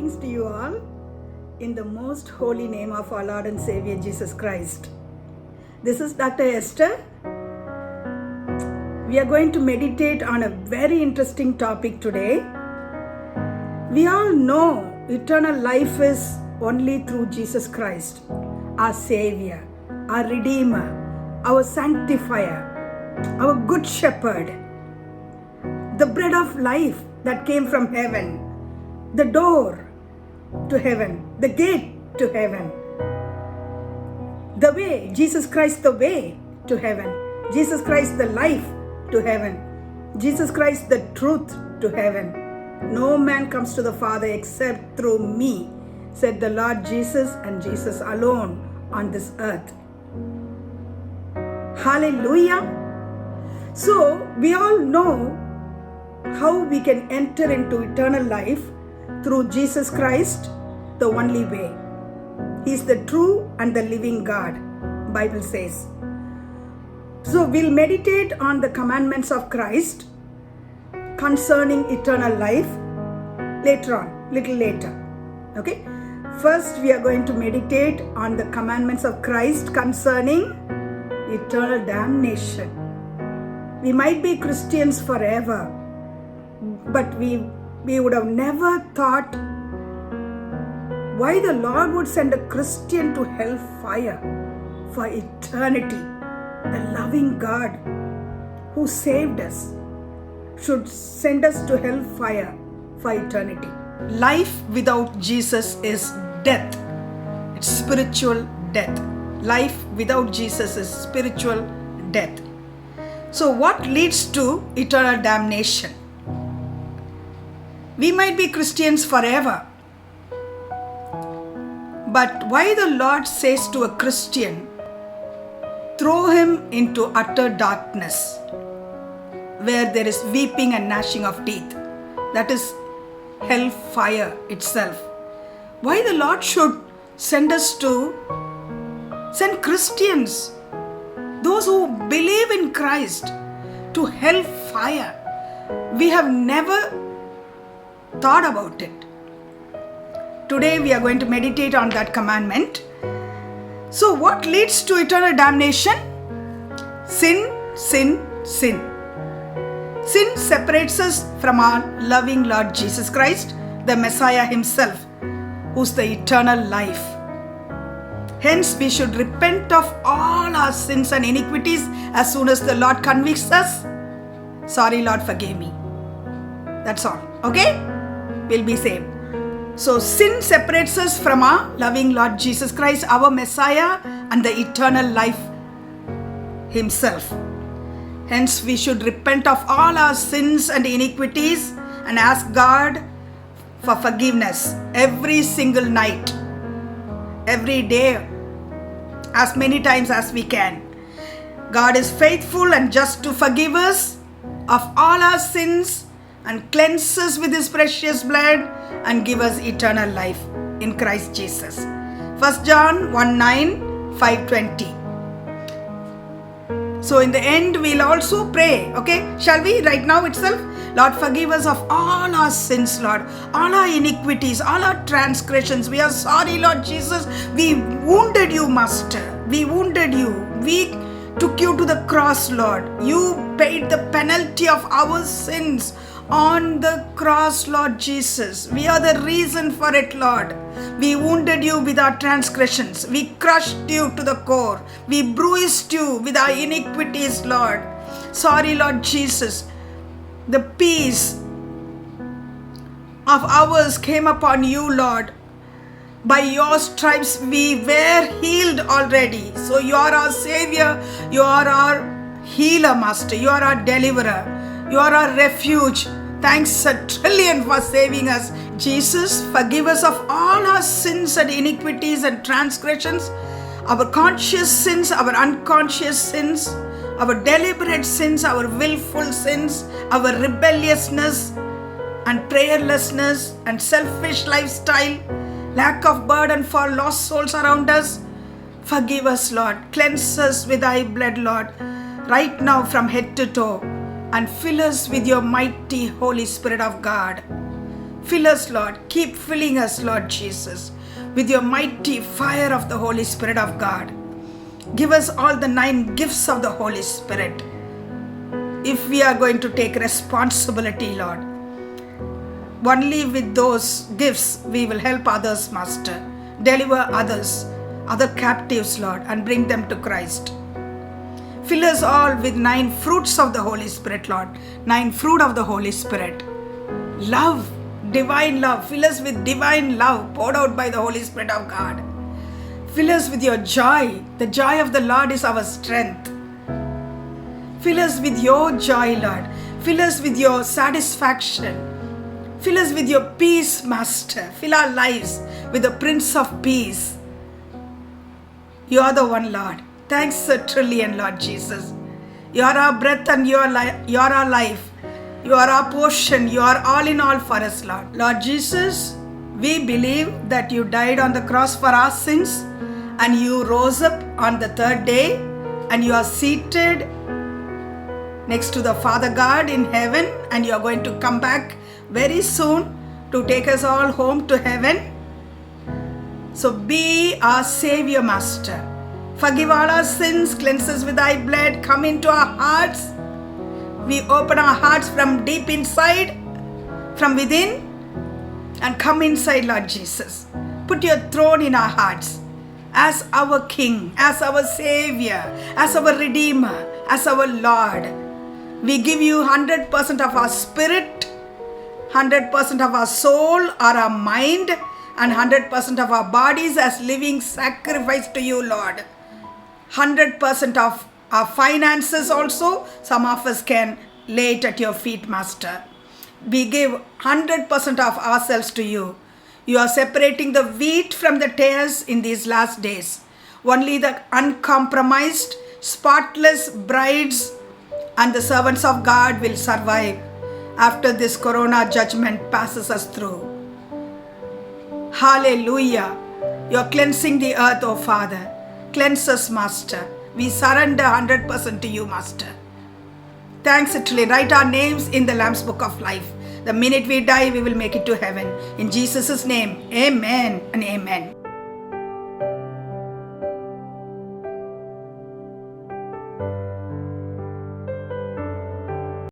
Greetings to you all in the most holy name of our Lord and Savior Jesus Christ. This is Dr. Esther. We are going to meditate on a very interesting topic today. We all know eternal life is only through Jesus Christ, our Savior, our Redeemer, our Sanctifier, our Good Shepherd, the bread of life that came from heaven, the door to heaven, the gate to heaven, the way, Jesus Christ the way to heaven, Jesus Christ the life to heaven, Jesus Christ the truth to heaven. No man comes to the Father except through me, said the Lord Jesus, and Jesus alone on this earth. Hallelujah. So we all know how we can enter into eternal life through Jesus Christ, the only way. He is the true and the living God, Bible says. So we'll meditate on the commandments of Christ concerning eternal life later on, little later. Okay? First we are going to meditate on the commandments of Christ concerning eternal damnation. We might be Christians forever, but we would have never thought why the Lord would send a Christian to hellfire for eternity. The loving God who saved us should send us to hellfire for eternity. Life without Jesus is death. It's spiritual death. Life without Jesus is spiritual death. So what leads to eternal damnation? We might be Christians forever, but why the Lord says to a Christian, throw him into utter darkness, where there is weeping and gnashing of teeth? That is hellfire itself. Why the Lord should send Christians, those who believe in Christ, to hellfire? We have never thought about it. Today we are going to meditate on that commandment. So what leads to eternal damnation? Sin, sin, sin. Sin separates us from our loving Lord Jesus Christ, the Messiah himself, who's the eternal life. Hence we should repent of all our sins and iniquities as soon as the Lord convicts us. Sorry Lord, forgive me. That's all. Okay? We'll be saved. So sin separates us from our loving Lord Jesus Christ, our Messiah, and the eternal life himself. Hence we should repent of all our sins and iniquities and ask God for forgiveness every single night, every day, as many times as we can. God is faithful and just to forgive us of all our sins and cleanse us with his precious blood and give us eternal life in Christ Jesus. 1 John 1:9, 5:20. So in the end we'll also pray. Okay, shall we right now itself? Lord, forgive us of all our sins, Lord, all our iniquities, all our transgressions. We are sorry, Lord Jesus. We wounded you, Master. We wounded you. We took you to the cross, Lord. You paid the penalty of our sins on the cross, Lord Jesus. We are the reason for it, Lord. We wounded you with our transgressions. We crushed you to the core. We bruised you with our iniquities, Lord. Sorry, Lord Jesus. The peace of ours came upon you, Lord. By your stripes we were healed already. So you are our Savior. You are our healer, Master. You are our deliverer. You are our refuge. Thanks a trillion for saving us. Jesus, forgive us of all our sins and iniquities and transgressions, our conscious sins, our unconscious sins, our deliberate sins, our willful sins, our rebelliousness and prayerlessness and selfish lifestyle, lack of burden for lost souls around us. Forgive us, Lord. Cleanse us with thy blood, Lord, right now from head to toe, and fill us with your mighty Holy Spirit of God. Fill us, Lord. Keep filling us, Lord Jesus, with your mighty fire of the Holy Spirit of God. Give us all the 9 gifts of the Holy Spirit. If we are going to take responsibility, Lord, only with those gifts we will help others, Master. Deliver others, other captives, Lord, and bring them to Christ. Fill us all with 9 fruits of the Holy Spirit, Lord. 9 fruit of the Holy Spirit. Love, divine love. Fill us with divine love poured out by the Holy Spirit of God. Fill us with your joy. The joy of the Lord is our strength. Fill us with your joy, Lord. Fill us with your satisfaction. Fill us with your peace, Master. Fill our lives with the Prince of Peace. You are the one, Lord. Thanks a trillion, Lord Jesus. You are our breath and you are our life. You are our portion. You are all in all for us, Lord. Lord Jesus, we believe that you died on the cross for our sins and you rose up on the 3rd day and you are seated next to the Father God in heaven and you are going to come back very soon to take us all home to heaven. So be our Savior, Master. Forgive all our sins, cleanse us with thy blood, come into our hearts. We open our hearts from deep inside, from within, and come inside, Lord Jesus. Put your throne in our hearts as our King, as our Savior, as our Redeemer, as our Lord. We give you 100% of our spirit, 100% of our soul or our mind, and 100% of our bodies as living sacrifice to you, Lord. 100% of our finances also, some of us can lay it at your feet, Master. We give 100% of ourselves to you. You are separating the wheat from the tares in these last days. Only the uncompromised, spotless brides and the servants of God will survive after this corona judgment passes us through. Hallelujah. You are cleansing the earth, O Father. Cleanse us, Master. We surrender 100% to you, Master. Thanks, Italy. Write our names in the Lamb's Book of Life. The minute we die, we will make it to heaven. In Jesus' name, amen and amen.